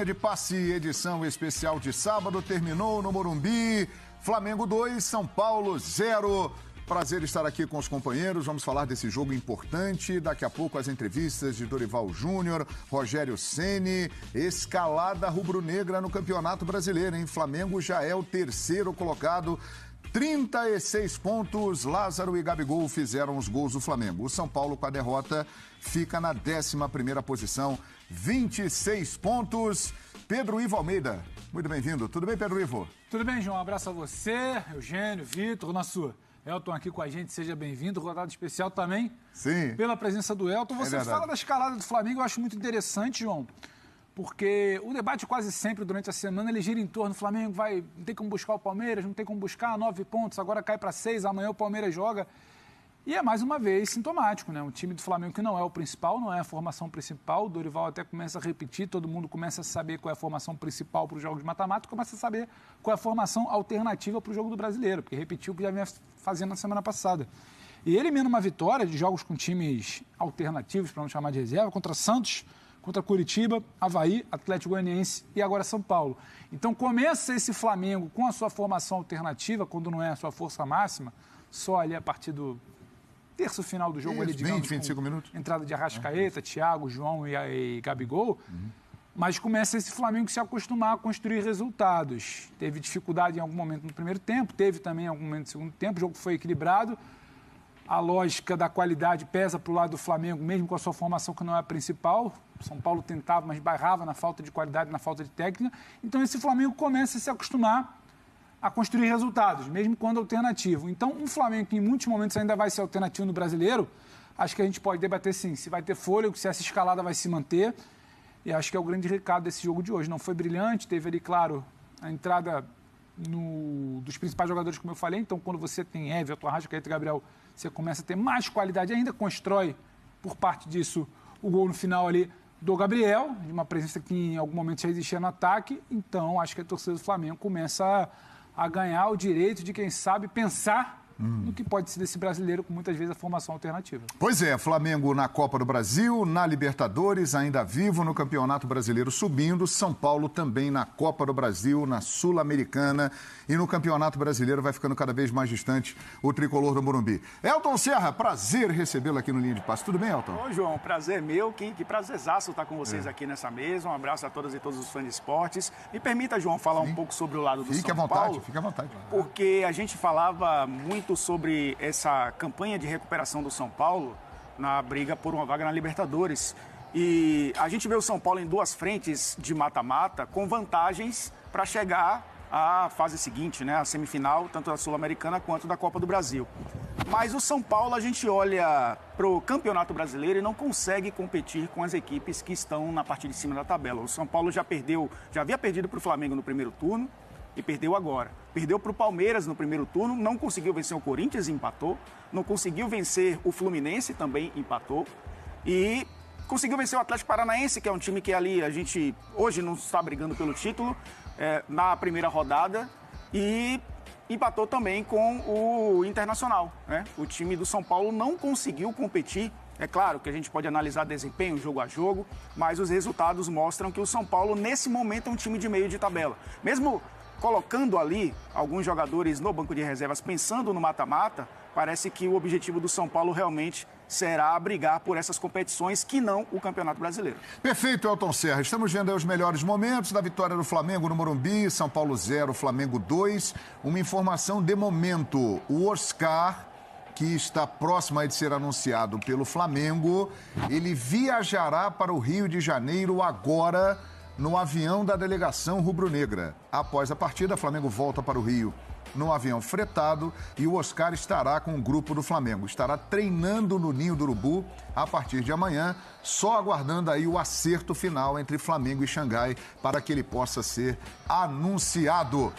de passe, edição especial de sábado, terminou no Morumbi. Flamengo 2, São Paulo 0. Prazer estar aqui com os companheiros. Vamos falar desse jogo importante. Daqui a pouco as entrevistas de Dorival Júnior, Rogério Ceni, escalada rubro-negra no Campeonato Brasileiro, hein? Flamengo já é o terceiro colocado. 36 pontos, Lázaro e Gabigol fizeram os gols do Flamengo. O São Paulo, com a derrota, fica na 11ª posição, 26 pontos. Pedro Ivo Almeida, muito bem-vindo. Tudo bem, Pedro Ivo? Tudo bem, João. Um abraço a você, Eugênio, Vitor, nosso Elton aqui com a gente. Seja bem-vindo. Rodada especial também. Sim. Pela presença do Elton. Você fala da escalada do Flamengo, eu acho muito interessante, João. Porque o debate quase sempre durante a semana ele gira em torno do Flamengo, não tem como buscar o Palmeiras, não tem como buscar 9 pontos, agora cai para 6, amanhã o Palmeiras joga. E é mais uma vez sintomático, né? Um time do Flamengo que não é o principal, não é a formação principal. O Dorival até começa a repetir, todo mundo começa a saber qual é a formação principal para os jogos de mata-mata, começa a saber qual é a formação alternativa para o jogo do Brasileiro, porque repetiu o que já vinha fazendo na semana passada. E ele emenda uma vitória de jogos com times alternativos, para não chamar de reserva, contra Santos, contra Curitiba, Avaí, Atlético Goianiense e agora São Paulo. Então começa esse Flamengo com a sua formação alternativa, quando não é a sua força máxima, só ali a partir do terço final do jogo, ali, digamos, 25 minutos. Entrada de Arrascaeta, Thiago, João e Gabigol. Mas começa esse Flamengo se acostumar a construir resultados. Teve dificuldade em algum momento no primeiro tempo, teve também em algum momento no segundo tempo, o jogo foi equilibrado. A lógica da qualidade pesa para o lado do Flamengo, mesmo com a sua formação que não é a principal. O São Paulo tentava, mas barrava na falta de qualidade, na falta de técnica. Então esse Flamengo começa a se acostumar a construir resultados, mesmo quando alternativo. Então um Flamengo que em muitos momentos ainda vai ser alternativo no Brasileiro, acho que a gente pode debater sim, se vai ter fôlego, se essa escalada vai se manter. E acho que é o grande recado desse jogo de hoje. Não foi brilhante, teve ali, claro, a entrada dos principais jogadores, como eu falei. Então quando você tem Everton, Arrascaeta e Gabriel, você começa a ter mais qualidade ainda, constrói, por parte disso, o gol no final ali do Gabriel, de uma presença que em algum momento já existia no ataque. Então, acho que a torcida do Flamengo começa a ganhar o direito de, quem sabe, pensar no que pode ser desse brasileiro, com muitas vezes a formação alternativa. Pois é, Flamengo na Copa do Brasil, na Libertadores, ainda vivo no Campeonato Brasileiro subindo, São Paulo também na Copa do Brasil, na Sul-Americana e no Campeonato Brasileiro vai ficando cada vez mais distante o tricolor do Morumbi. Elton Serra, prazer recebê-lo aqui no Linha de Passe. Tudo bem, Elton? Ô, João, prazer meu, que prazerzaço estar com vocês aqui nessa mesa. Um abraço a todas e todos os fãs de esportes. Me permita, João, falar um pouco sobre o lado do São Paulo. Fique à vontade. Porque a gente falava muito sobre essa campanha de recuperação do São Paulo na briga por uma vaga na Libertadores. E a gente vê o São Paulo em duas frentes de mata-mata com vantagens para chegar à fase seguinte, né? A semifinal, tanto da Sul-Americana quanto da Copa do Brasil. Mas o São Paulo, a gente olha para o Campeonato Brasileiro e não consegue competir com as equipes que estão na parte de cima da tabela. O São Paulo já havia perdido para o Flamengo no primeiro turno, e perdeu agora. Perdeu para o Palmeiras no primeiro turno, não conseguiu vencer o Corinthians e empatou, não conseguiu vencer o Fluminense, também empatou, e conseguiu vencer o Atlético Paranaense, que é um time que ali a gente hoje não está brigando pelo título, na primeira rodada, e empatou também com o Internacional, né? O time do São Paulo não conseguiu competir. É claro que a gente pode analisar desempenho jogo a jogo, mas os resultados mostram que o São Paulo, nesse momento, é um time de meio de tabela. Mesmo colocando ali alguns jogadores no banco de reservas, pensando no mata-mata, parece que o objetivo do São Paulo realmente será brigar por essas competições que não o Campeonato Brasileiro. Perfeito, Elton Serra. Estamos vendo aí os melhores momentos da vitória do Flamengo no Morumbi, São Paulo 0, Flamengo 2. Uma informação de momento, o Oscar, que está próximo aí de ser anunciado pelo Flamengo, ele viajará para o Rio de Janeiro agora no avião da delegação rubro-negra. Após a partida, o Flamengo volta para o Rio no avião fretado e o Oscar estará com o grupo do Flamengo. Estará treinando no Ninho do Urubu a partir de amanhã, só aguardando aí o acerto final entre Flamengo e Xangai para que ele possa ser anunciado.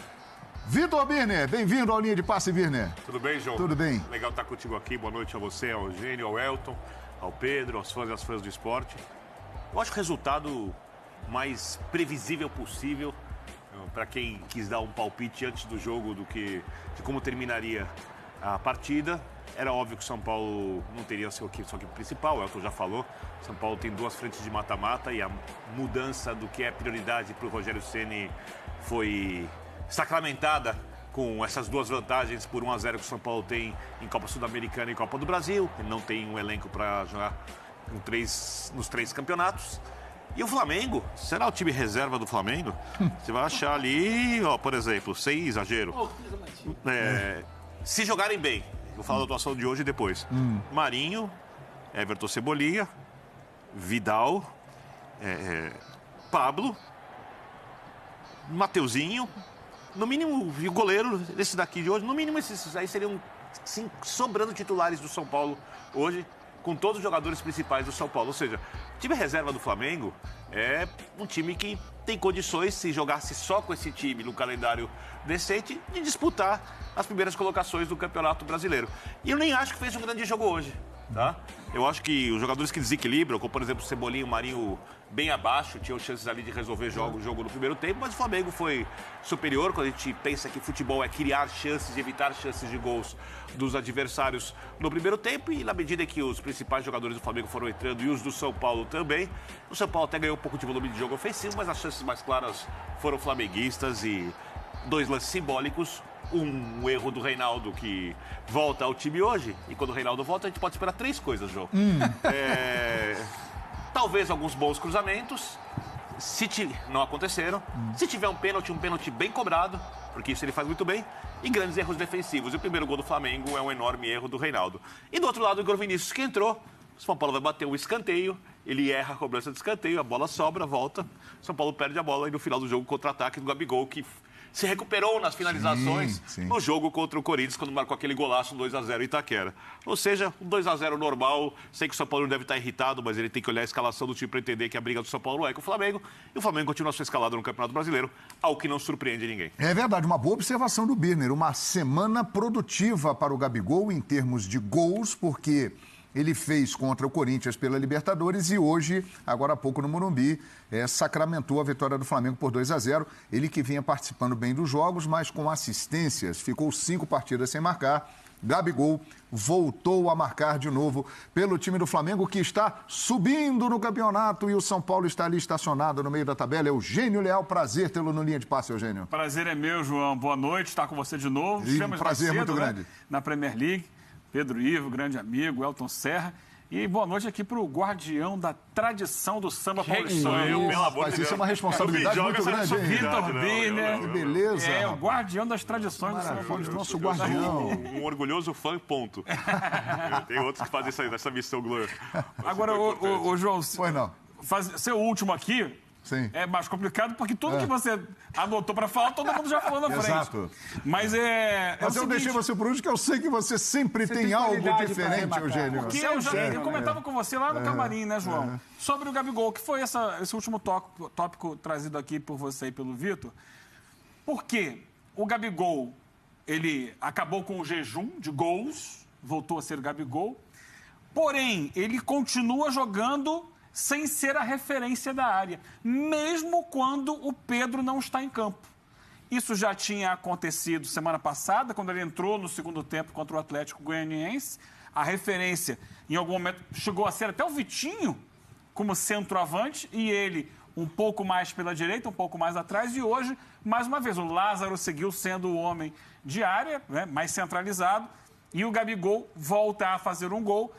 Vitor Birner, bem-vindo ao Linha de Passe, Birner. Tudo bem, João? Tudo bem. Legal estar contigo aqui. Boa noite a você, ao Eugênio, ao Elton, ao Pedro, aos fãs e às fãs do esporte. Eu acho o resultado mais previsível possível para quem quis dar um palpite antes do jogo de como terminaria a partida. Era óbvio que o São Paulo não teria sua equipe principal, é o que eu já falou. São Paulo tem 2 frentes de mata-mata e a mudança do que é prioridade para o Rogério Ceni foi sacramentada com essas 2 vantagens por 1-0 que o São Paulo tem em Copa Sul-Americana e Copa do Brasil. Ele não tem um elenco para jogar nos 3 campeonatos. E o Flamengo, será o time reserva do Flamengo? Você vai achar ali, ó, por exemplo, sem exagero, se jogarem bem, vou falar da atuação de hoje e depois. Marinho, Everton Cebolinha, Vidal, Pablo, Mateuzinho, no mínimo, e o goleiro, esse daqui de hoje, no mínimo esses aí seriam, sim, sobrando titulares do São Paulo hoje, com todos os jogadores principais do São Paulo. Ou seja, o time reserva do Flamengo é um time que tem condições, se jogasse só com esse time no calendário decente, de disputar as primeiras colocações do Campeonato Brasileiro. E eu nem acho que fez um grande jogo hoje, tá? Eu acho que os jogadores que desequilibram, como por exemplo o Cebolinha e o Marinho bem abaixo, tinham chances ali de resolver o jogo no primeiro tempo, mas o Flamengo foi superior. Quando a gente pensa que futebol é criar chances e evitar chances de gols dos adversários no primeiro tempo, e na medida que os principais jogadores do Flamengo foram entrando e os do São Paulo também, o São Paulo até ganhou um pouco de volume de jogo ofensivo, mas as chances mais claras foram flamenguistas e 2 lances simbólicos. Um erro do Reinaldo que volta ao time hoje, e quando o Reinaldo volta a gente pode esperar 3 coisas, João. Talvez alguns bons cruzamentos, não aconteceram. Se tiver um pênalti bem cobrado, porque isso ele faz muito bem, e grandes erros defensivos. E o primeiro gol do Flamengo é um enorme erro do Reinaldo. E do outro lado, o Igor Vinícius que entrou, o São Paulo vai bater um escanteio, ele erra a cobrança de escanteio, a bola sobra, volta, o São Paulo perde a bola e no final do jogo contra-ataque do Gabigol, que se recuperou nas finalizações no jogo contra o Corinthians, quando marcou aquele golaço 2-0 em Itaquera. Ou seja, um 2-0 normal. Sei que o São Paulo deve estar irritado, mas ele tem que olhar a escalação do time para entender que a briga do São Paulo é com o Flamengo. E o Flamengo continua sua escalada no Campeonato Brasileiro, ao que não surpreende ninguém. É verdade, uma boa observação do Birner. Uma semana produtiva para o Gabigol em termos de gols, porque ele fez contra o Corinthians pela Libertadores e hoje, agora há pouco no Morumbi, sacramentou a vitória do Flamengo por 2-0. Ele que vinha participando bem dos jogos, mas com assistências, ficou 5 partidas sem marcar. Gabigol voltou a marcar de novo pelo time do Flamengo, que está subindo no campeonato, e o São Paulo está ali estacionado no meio da tabela. Eugênio Leal, prazer tê-lo no Linha de Passe, Eugênio. Prazer é meu, João. Boa noite, estar com você de novo. Prazer muito grande. Na Premier League. Pedro Ivo, grande amigo, Elton Serra. E boa noite aqui para o guardião da tradição do samba paulistano. Pelo amor de Deus. Isso é uma responsabilidade muito grande, hein? Vitor Birner. Que beleza. É o guardião das tradições do samba paulistano. Nosso guardião. Um orgulhoso fã, ponto. Tem outros que fazem essa missão, Glória. Agora, o João, Pois não. Ser o último aqui Sim. é mais complicado, porque tudo que você anotou para falar, todo mundo já falou na frente. Exato. Mas eu deixei você por último, que eu sei que você sempre tem algo diferente, Eugênio. Porque eu comentava com você lá no camarim, né, João? Sobre o Gabigol, que foi esse último tópico trazido aqui por você e pelo Vitor. Porque o Gabigol, ele acabou com o jejum de gols, voltou a ser o Gabigol, porém, ele continua jogando sem ser a referência da área, mesmo quando o Pedro não está em campo. Isso já tinha acontecido semana passada, quando ele entrou no segundo tempo contra o Atlético Goianiense. A referência, em algum momento, chegou a ser até o Vitinho como centroavante, e ele um pouco mais pela direita, um pouco mais atrás, e hoje, mais uma vez, o Lázaro seguiu sendo o homem de área, né, mais centralizado, e o Gabigol volta a fazer um gol,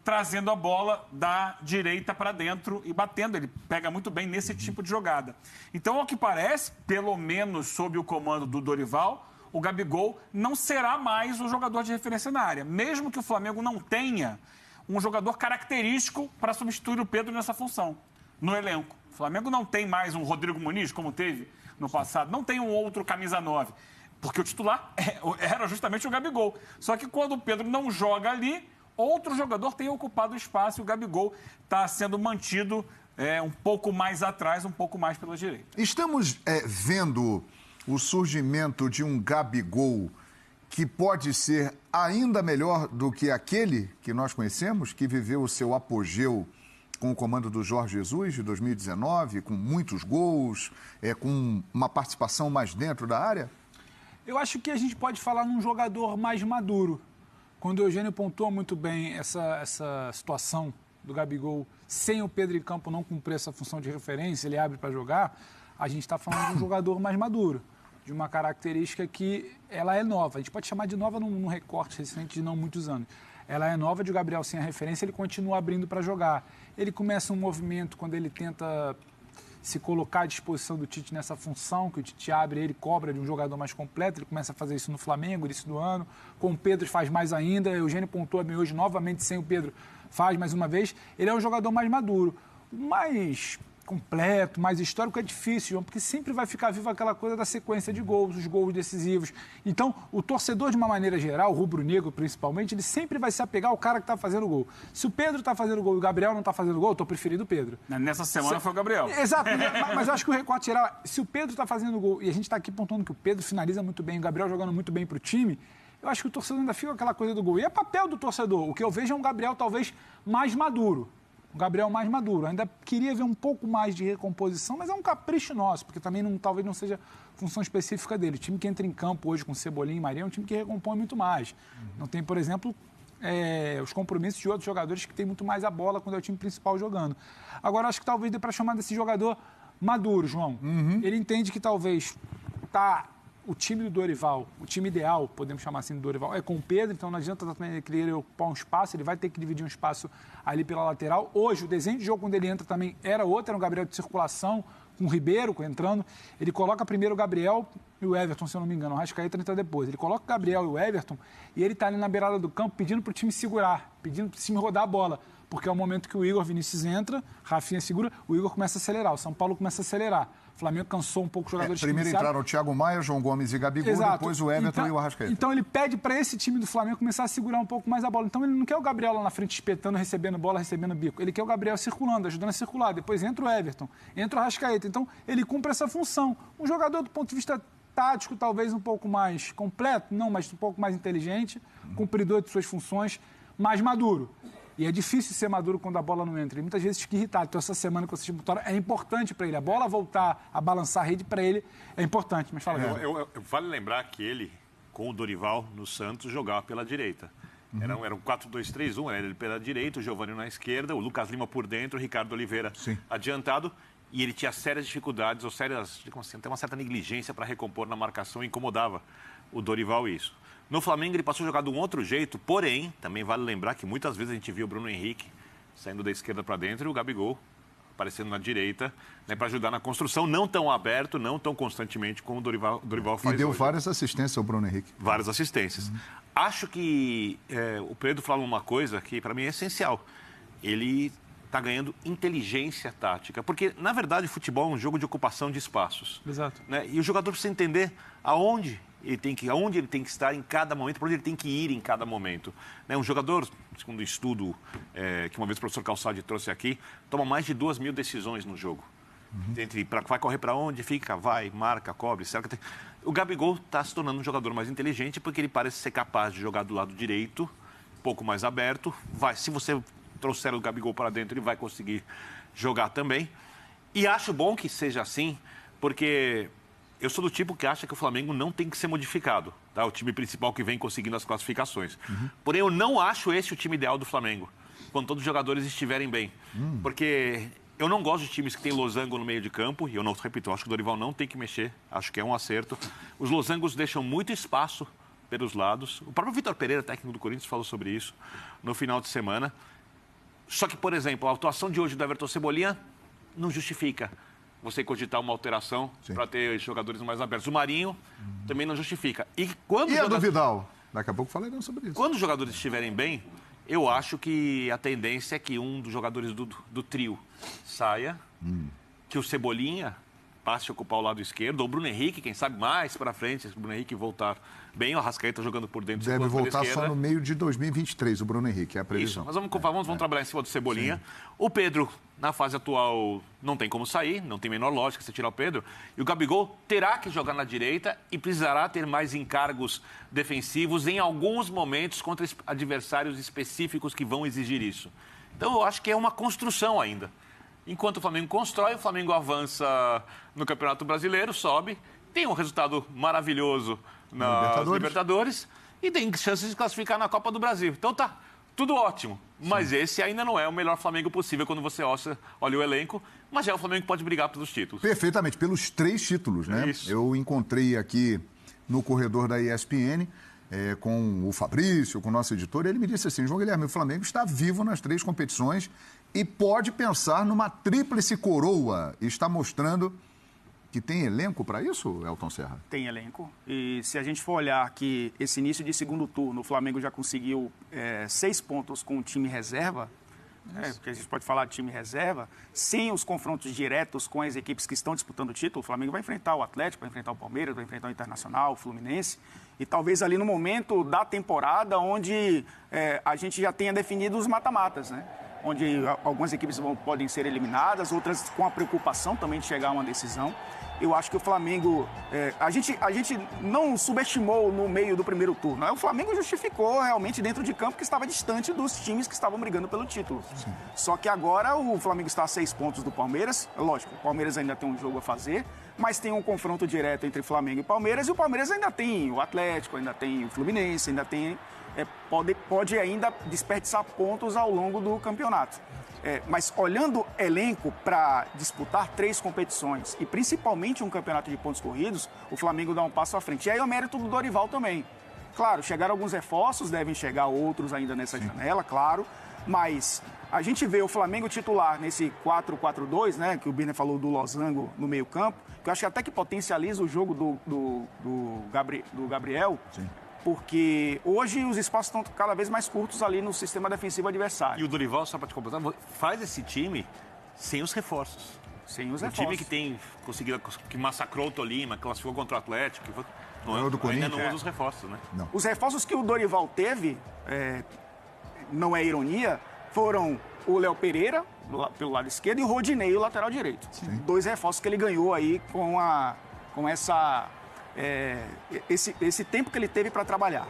trazendo a bola da direita para dentro e batendo. Ele pega muito bem nesse tipo de jogada. Então, ao que parece, pelo menos sob o comando do Dorival, o Gabigol não será mais o jogador de referência na área, mesmo que o Flamengo não tenha um jogador característico para substituir o Pedro nessa função, no elenco. O Flamengo não tem mais um Rodrigo Muniz, como teve no passado, não tem um outro camisa 9, porque o titular era justamente o Gabigol. Só que quando o Pedro não joga ali, outro jogador tem ocupado o espaço e o Gabigol está sendo mantido um pouco mais atrás, um pouco mais pela direita. Estamos vendo o surgimento de um Gabigol que pode ser ainda melhor do que aquele que nós conhecemos, que viveu o seu apogeu com o comando do Jorge Jesus, de 2019, com muitos gols, com uma participação mais dentro da área? Eu acho que a gente pode falar num jogador mais maduro. quando o Eugênio pontua muito bem essa situação do Gabigol, sem o Pedro em campo não cumprir essa função de referência, ele abre para jogar, a gente está falando de um jogador mais maduro, de uma característica que ela é nova. A gente pode chamar de nova num recorte recente de não muitos anos. Ela é nova, de o Gabriel sem a referência, ele continua abrindo para jogar. Ele começa um movimento quando ele tenta se colocar à disposição do Tite nessa função, que o Tite abre, ele cobra de um jogador mais completo, ele começa a fazer isso no Flamengo, início do ano, com o Pedro faz mais ainda, o Eugênio pontua bem hoje, novamente sem o Pedro, faz mais uma vez. Ele é um jogador mais maduro, mais completo, mais histórico é difícil, João, porque sempre vai ficar viva aquela coisa da sequência de gols, os gols decisivos. Então, o torcedor, de uma maneira geral, o rubro-negro principalmente, ele sempre vai se apegar ao cara que está fazendo o gol. Se o Pedro está fazendo gol e o Gabriel não está fazendo gol, eu estou preferindo o Pedro. Nessa semana foi o Gabriel. Exato, mas eu acho que o recorte geral, se o Pedro está fazendo gol, e a gente está aqui pontuando que o Pedro finaliza muito bem, o Gabriel jogando muito bem para o time, eu acho que o torcedor ainda fica com aquela coisa do gol. E é papel do torcedor. O que eu vejo é um Gabriel talvez mais maduro. O Gabriel mais maduro. Ainda queria ver um pouco mais de recomposição, mas é um capricho nosso, porque também talvez não seja função específica dele. O time que entra em campo hoje com Cebolinha e Maria é um time que recompõe muito mais. Não tem, por exemplo, os compromissos de outros jogadores que têm muito mais a bola quando é o time principal jogando. Agora, acho que talvez dê para chamar desse jogador maduro, João. Ele entende que talvez o time do Dorival, o time ideal, podemos chamar assim do Dorival, é com o Pedro, então não adianta também ele querer ocupar um espaço, ele vai ter que dividir um espaço ali pela lateral. Hoje, o desenho de jogo quando ele entra também era outro, era um Gabriel de circulação, com o Ribeiro entrando. Ele coloca primeiro o Gabriel e o Everton, se eu não me engano, o Arrascaeta entra depois. Ele coloca o Gabriel e o Everton e ele está ali na beirada do campo pedindo para o time segurar, pedindo para o time rodar a bola. Porque é o momento que o Igor Vinícius entra, Rafinha segura, o Igor começa a acelerar, o São Paulo começa a acelerar. O Flamengo cansou um pouco os jogadores que primeiro entraram o Thiago Maia, João Gomes e Gabigol, Exato. Depois o Everton e o Arrascaeta. Então ele pede para esse time do Flamengo começar a segurar um pouco mais a bola. Então ele não quer o Gabriel lá na frente espetando, recebendo bola, recebendo bico. Ele quer o Gabriel circulando, ajudando a circular. Depois entra o Everton, entra o Arrascaeta. Então ele cumpre essa função. Um jogador do ponto de vista tático talvez um pouco mais completo, não, mas um pouco mais inteligente, cumpridor de suas funções, mais maduro. E é difícil ser maduro quando a bola não entra. Ele muitas vezes fica irritado. Então, essa semana que eu assisti o Vitória é importante para ele. A bola voltar a balançar a rede para ele é importante. Mas fala, vale lembrar que ele, com o Dorival no Santos, jogava pela direita. Era um 4-2-3-1, era ele pela direita, o Giovani na esquerda, o Lucas Lima por dentro, o Ricardo Oliveira adiantado. E ele tinha sérias dificuldades, até uma certa negligência para recompor na marcação e incomodava o Dorival isso. No Flamengo ele passou a jogar de um outro jeito, porém, também vale lembrar que muitas vezes a gente viu o Bruno Henrique saindo da esquerda para dentro e o Gabigol aparecendo na direita, né, para ajudar na construção, não tão aberto, não tão constantemente como o Dorival faz E deu hoje. várias assistências ao Bruno Henrique. Várias assistências. Acho que o Pedro falou uma coisa que para mim é essencial. Ele está ganhando inteligência tática, porque, na verdade, o futebol é um jogo de ocupação de espaços. Exato. Né? E o jogador precisa entender aonde ele tem que estar em cada momento, para onde ele tem que ir em cada momento. Né? Um jogador, segundo um estudo que uma vez o professor Calçade trouxe aqui, toma mais de 2.000 decisões no jogo. Vai correr para onde, fica, vai, marca, cobre, cerca. O Gabigol está se tornando um jogador mais inteligente porque ele parece ser capaz de jogar do lado direito, um pouco mais aberto. Se você trouxer o Gabigol para dentro, ele vai conseguir jogar também. E acho bom que seja assim, porque eu sou do tipo que acha que o Flamengo não tem que ser modificado, tá? O time principal que vem conseguindo as classificações. Porém, eu não acho esse o time ideal do Flamengo, quando todos os jogadores estiverem bem. Porque eu não gosto de times que têm losango no meio de campo, e eu não repito, eu acho que o Dorival não tem que mexer, acho que é um acerto. Os losangos deixam muito espaço pelos lados. O próprio Vitor Pereira, técnico do Corinthians, falou sobre isso no final de semana. Só que, por exemplo, a atuação de hoje do Everton Cebolinha não justifica você cogitar uma alteração para ter jogadores mais abertos. O Marinho também não justifica. E a do Vidal? Daqui a pouco falaremos sobre isso. Quando os jogadores estiverem bem, eu acho que a tendência é que um dos jogadores do trio saia, que o Cebolinha passe a ocupar o lado esquerdo, ou o Bruno Henrique, quem sabe mais para frente, se o Bruno Henrique voltar bem, o Arrascaeta jogando por dentro. Deve voltar só no meio de 2023, o Bruno Henrique, é a previsão. Isso, mas vamos trabalhar em cima do Cebolinha. O Pedro, na fase atual, não tem como sair, não tem a menor lógica você tirar o Pedro. E o Gabigol terá que jogar na direita e precisará ter mais encargos defensivos em alguns momentos contra adversários específicos que vão exigir isso. Então, eu acho que é uma construção ainda. Enquanto o Flamengo constrói, o Flamengo avança no Campeonato Brasileiro, sobe, tem um resultado maravilhoso nas Libertadores e tem chances de classificar na Copa do Brasil. Então tá tudo ótimo. Mas esse ainda não é o melhor Flamengo possível quando você olha o elenco, mas já é o Flamengo que pode brigar pelos títulos. Perfeitamente, pelos 3 títulos, né? Isso. Eu encontrei aqui no corredor da ESPN com o Fabrício, com o nosso editor, ele me disse assim: João Guilherme, o Flamengo está vivo nas 3 competições e pode pensar numa tríplice coroa. E está mostrando que tem elenco para isso, Elton Serra? Tem elenco. E se a gente for olhar que esse início de segundo turno, o Flamengo já conseguiu 6 pontos com o time reserva, porque a gente pode falar de time reserva, sem os confrontos diretos com as equipes que estão disputando o título, o Flamengo vai enfrentar o Atlético, vai enfrentar o Palmeiras, vai enfrentar o Internacional, o Fluminense, e talvez ali no momento da temporada onde a gente já tenha definido os mata-matas, né? Onde algumas equipes podem ser eliminadas, outras com a preocupação também de chegar a uma decisão. Eu acho que o Flamengo... A gente não subestimou no meio do primeiro turno. O Flamengo justificou realmente dentro de campo que estava distante dos times que estavam brigando pelo título. Sim. Só que agora o Flamengo está a 6 pontos do Palmeiras. Lógico, o Palmeiras ainda tem um jogo a fazer, mas tem um confronto direto entre Flamengo e Palmeiras. E o Palmeiras ainda tem o Atlético, ainda tem o Fluminense, ainda tem... Pode ainda desperdiçar pontos ao longo do campeonato. Mas olhando elenco para disputar 3 competições e principalmente um campeonato de pontos corridos, o Flamengo dá um passo à frente. E aí é o mérito do Dorival também. Claro, chegaram alguns reforços, devem chegar outros ainda nessa janela, claro. Mas a gente vê o Flamengo titular nesse 4-4-2, né, que o Birner falou do losango no meio campo, que eu acho que até que potencializa o jogo do Gabriel. Sim. Porque hoje os espaços estão cada vez mais curtos ali no sistema defensivo adversário. E o Dorival, só para te completar, faz esse time sem os reforços. Sem os reforços. O time que tem conseguido, que massacrou o Tolima, que classificou contra o Atlético, não é do Corinthians. Ainda não usa os reforços, né? Não. Os reforços que o Dorival teve, não é ironia, foram o Léo Pereira, pelo lado esquerdo, e o Rodinei, o lateral direito. Sim. 2 reforços que ele ganhou aí com esse tempo que ele teve para trabalhar.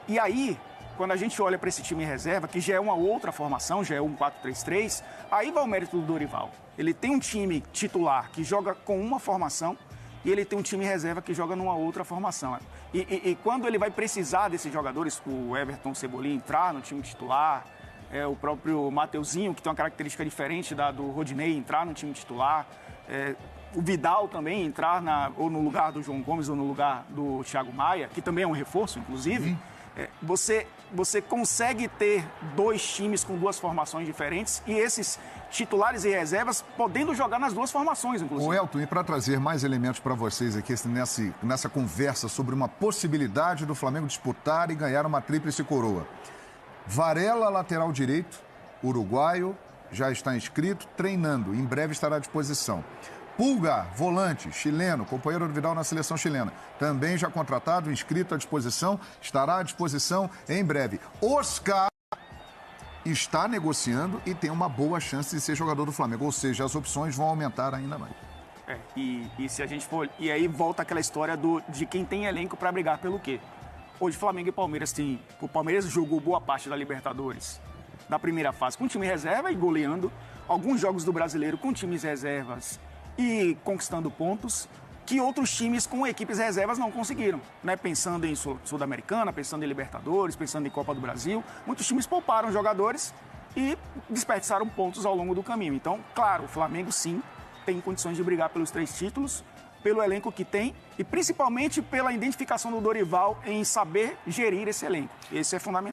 E aí, quando a gente olha para esse time em reserva, que já é uma outra formação, já é um 4-3-3, aí vai o mérito do Dorival. Ele tem um time titular que joga com uma formação e ele tem um time em reserva que joga numa outra formação. E quando ele vai precisar desses jogadores, o Everton Cebolinha entrar no time titular, o próprio Mateuzinho, que tem uma característica diferente da do Rodinei, entrar no time titular, o Vidal também entrar ou no lugar do João Gomes ou no lugar do Thiago Maia, que também é um reforço, inclusive, você consegue ter 2 times com 2 formações diferentes e esses titulares e reservas podendo jogar nas 2 formações, inclusive. O Elton, e para trazer mais elementos para vocês aqui nessa conversa sobre uma possibilidade do Flamengo disputar e ganhar uma tríplice coroa. Varela, lateral direito, uruguaio, já está inscrito, treinando, em breve estará à disposição. Pulga, volante, chileno, companheiro do Vidal na seleção chilena. Também já contratado, inscrito à disposição, estará à disposição em breve. Oscar está negociando e tem uma boa chance de ser jogador do Flamengo. Ou seja, as opções vão aumentar ainda mais. E se a gente for... E aí volta aquela história de quem tem elenco para brigar pelo quê? Hoje Flamengo e Palmeiras têm... O Palmeiras jogou boa parte da Libertadores na primeira fase com time reserva e goleando. Alguns jogos do Brasileiro com times reservas e conquistando pontos que outros times com equipes reservas não conseguiram, né? Pensando em Sul-Americana, pensando em Libertadores, pensando em Copa do Brasil, muitos times pouparam jogadores e desperdiçaram pontos ao longo do caminho. Então, claro, o Flamengo sim tem condições de brigar pelos 3 títulos, pelo elenco que tem e principalmente pela identificação do Dorival em saber gerir esse elenco. Esse é fundamental.